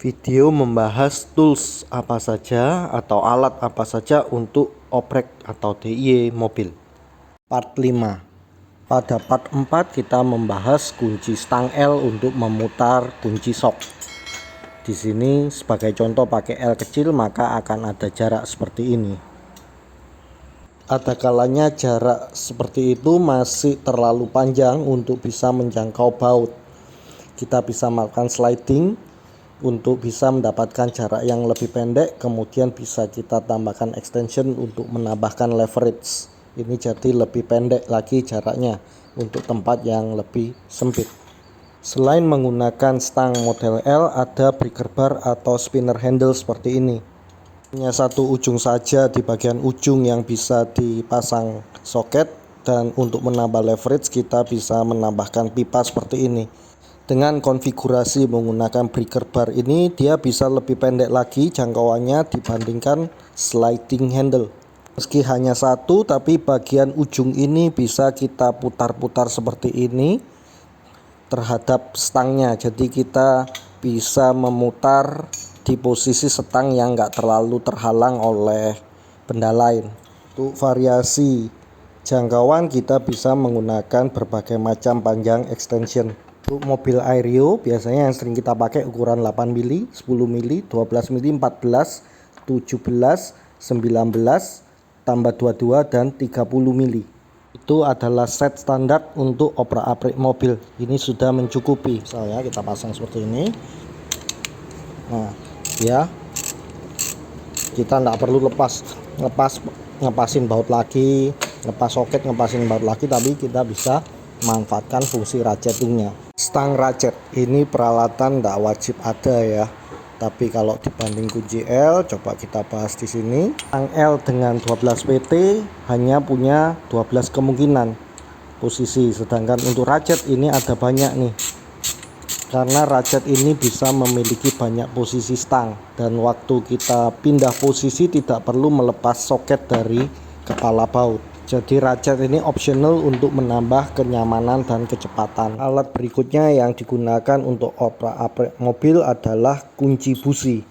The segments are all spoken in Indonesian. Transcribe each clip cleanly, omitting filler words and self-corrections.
Video membahas tools apa saja atau alat apa saja untuk oprek atau DIY mobil. Part 5. Pada part 4 kita membahas kunci stang L untuk memutar kunci shock. Di sini sebagai contoh pakai L kecil, maka akan ada jarak seperti ini. Ada kalanya jarak seperti itu masih terlalu panjang untuk bisa menjangkau baut. Kita bisa melakukan sliding untuk bisa mendapatkan jarak yang lebih pendek, kemudian bisa kita tambahkan extension untuk menambahkan leverage. Ini jadi lebih pendek lagi jaraknya untuk tempat yang lebih sempit. Selain menggunakan stang model L, ada breaker bar atau spinner handle seperti ini. Hanya satu ujung saja di bagian ujung yang bisa dipasang soket, dan untuk menambah leverage kita bisa menambahkan pipa seperti ini. Dengan konfigurasi menggunakan breaker bar ini, dia bisa lebih pendek lagi jangkauannya dibandingkan sliding handle. Meski hanya satu, tapi bagian ujung ini bisa kita putar-putar seperti ini terhadap stangnya. Jadi kita bisa memutar di posisi stang yang enggak terlalu terhalang oleh benda lain. Untuk variasi jangkauan kita bisa menggunakan berbagai macam panjang extension. Untuk mobil Aerial biasanya yang sering kita pakai ukuran 8 mili, 10 mili, 12 mili, 14, 17, 19, tambah 22 dan 30 mili. Itu adalah set standar untuk oprak-aprik mobil. Ini sudah mencukupi. Misalnya kita pasang seperti ini. Nah, ya. Kita tidak perlu ngepasin baut lagi, lepas soket, ngepasin baut lagi, tapi kita bisa manfaatkan fungsi ratchetingnya. Stang ratchet ini peralatan tidak wajib ada ya, tapi kalau dibanding kunci L, coba kita bahas di sini. Stang L dengan 12 PT hanya punya 12 kemungkinan posisi, sedangkan untuk ratchet ini ada banyak nih, karena ratchet ini bisa memiliki banyak posisi stang, dan waktu kita pindah posisi tidak perlu melepas soket dari kepala baut. Jadi ratchet ini optional untuk menambah kenyamanan dan kecepatan. Alat berikutnya yang digunakan untuk oprak-aprik mobil adalah kunci busi.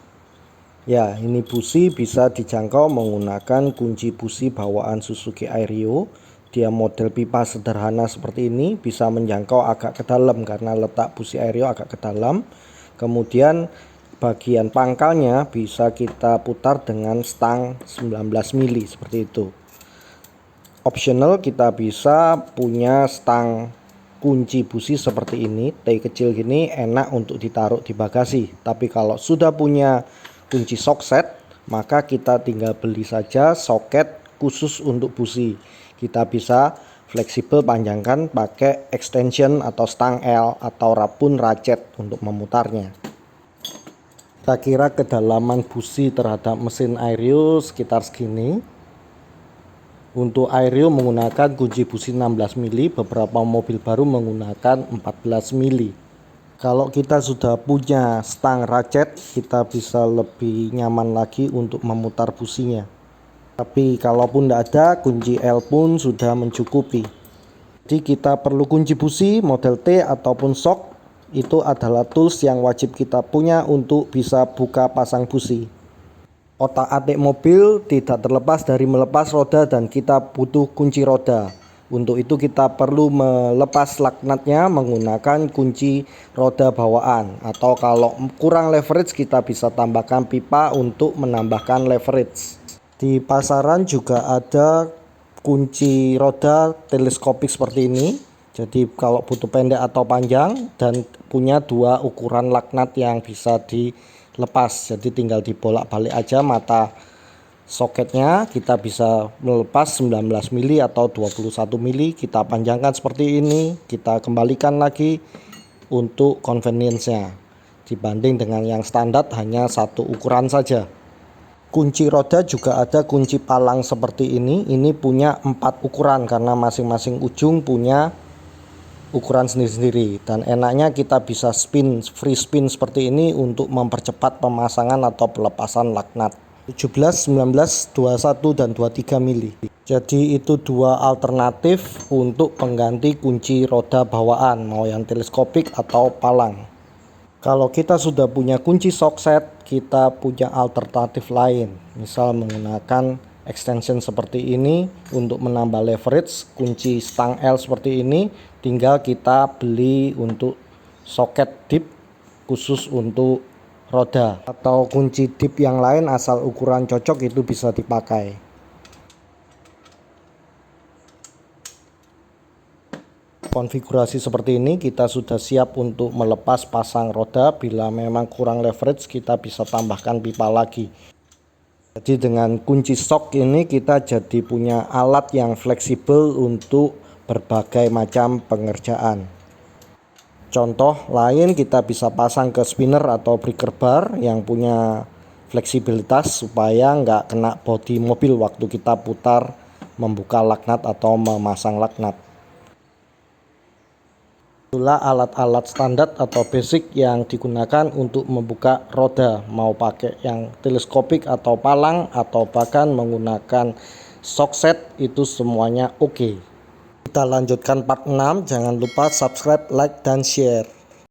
Ya, ini busi bisa dijangkau menggunakan kunci busi bawaan Suzuki Aerial. Dia model pipa sederhana seperti ini, bisa menjangkau agak ke dalam karena letak busi Aerial agak ke dalam. Kemudian bagian pangkalnya bisa kita putar dengan stang 19 mili seperti itu. Optional kita bisa punya stang kunci busi seperti ini, T kecil gini, enak untuk ditaruh di bagasi. Tapi kalau sudah punya kunci shock set, maka kita tinggal beli saja soket khusus untuk busi. Kita bisa fleksibel panjangkan pakai extension atau stang L atau pun ratchet untuk memutarnya. Kita kira kedalaman busi terhadap mesin Aerial sekitar segini. Untuk Aerial menggunakan kunci busi 16 mili, beberapa mobil baru menggunakan 14 mili. Kalau kita sudah punya stang ratchet, kita bisa lebih nyaman lagi untuk memutar businya. Tapi kalaupun tidak ada, kunci L pun sudah mencukupi. Jadi kita perlu kunci busi model T ataupun shock. Itu adalah tools yang wajib kita punya untuk bisa buka pasang busi. Otak-atik mobil tidak terlepas dari melepas roda, dan kita butuh kunci roda. Untuk itu kita perlu melepas laknatnya menggunakan kunci roda bawaan, atau kalau kurang leverage kita bisa tambahkan pipa untuk menambahkan leverage. Di pasaran juga ada kunci roda teleskopik seperti ini. Jadi kalau butuh pendek atau panjang, dan punya dua ukuran laknat yang bisa dilepas, jadi tinggal dibolak-balik aja mata soketnya. Kita bisa melepas 19 mili atau 21 mili, kita panjangkan seperti ini, kita kembalikan lagi untuk convenience-nya, dibanding dengan yang standar hanya satu ukuran saja. Kunci roda juga ada kunci palang seperti ini punya 4 ukuran karena masing-masing ujung punya ukuran sendiri-sendiri, dan enaknya kita bisa free spin seperti ini untuk mempercepat pemasangan atau pelepasan laknat. 17, 19, 21 dan 23 mili. Jadi itu dua alternatif untuk pengganti kunci roda bawaan, mau yang teleskopik atau palang. Kalau kita sudah punya kunci socket, kita punya alternatif lain, misal menggunakan extension seperti ini untuk menambah leverage. Kunci stang L seperti ini tinggal kita beli untuk soket dip khusus untuk roda, atau kunci dip yang lain asal ukuran cocok itu bisa dipakai. Konfigurasi seperti ini kita sudah siap untuk melepas pasang roda. Bila memang kurang leverage, kita bisa tambahkan pipa lagi. Jadi dengan kunci sok ini kita jadi punya alat yang fleksibel untuk berbagai macam pengerjaan. Contoh lain, kita bisa pasang ke spinner atau breaker bar yang punya fleksibilitas supaya nggak kena bodi mobil waktu kita putar membuka laknat atau memasang laknat. Itulah alat-alat standar atau basic yang digunakan untuk membuka roda, mau pakai yang teleskopik atau palang atau bahkan menggunakan socket, itu semuanya oke. Kita lanjutkan part 6. Jangan lupa subscribe, like, dan share.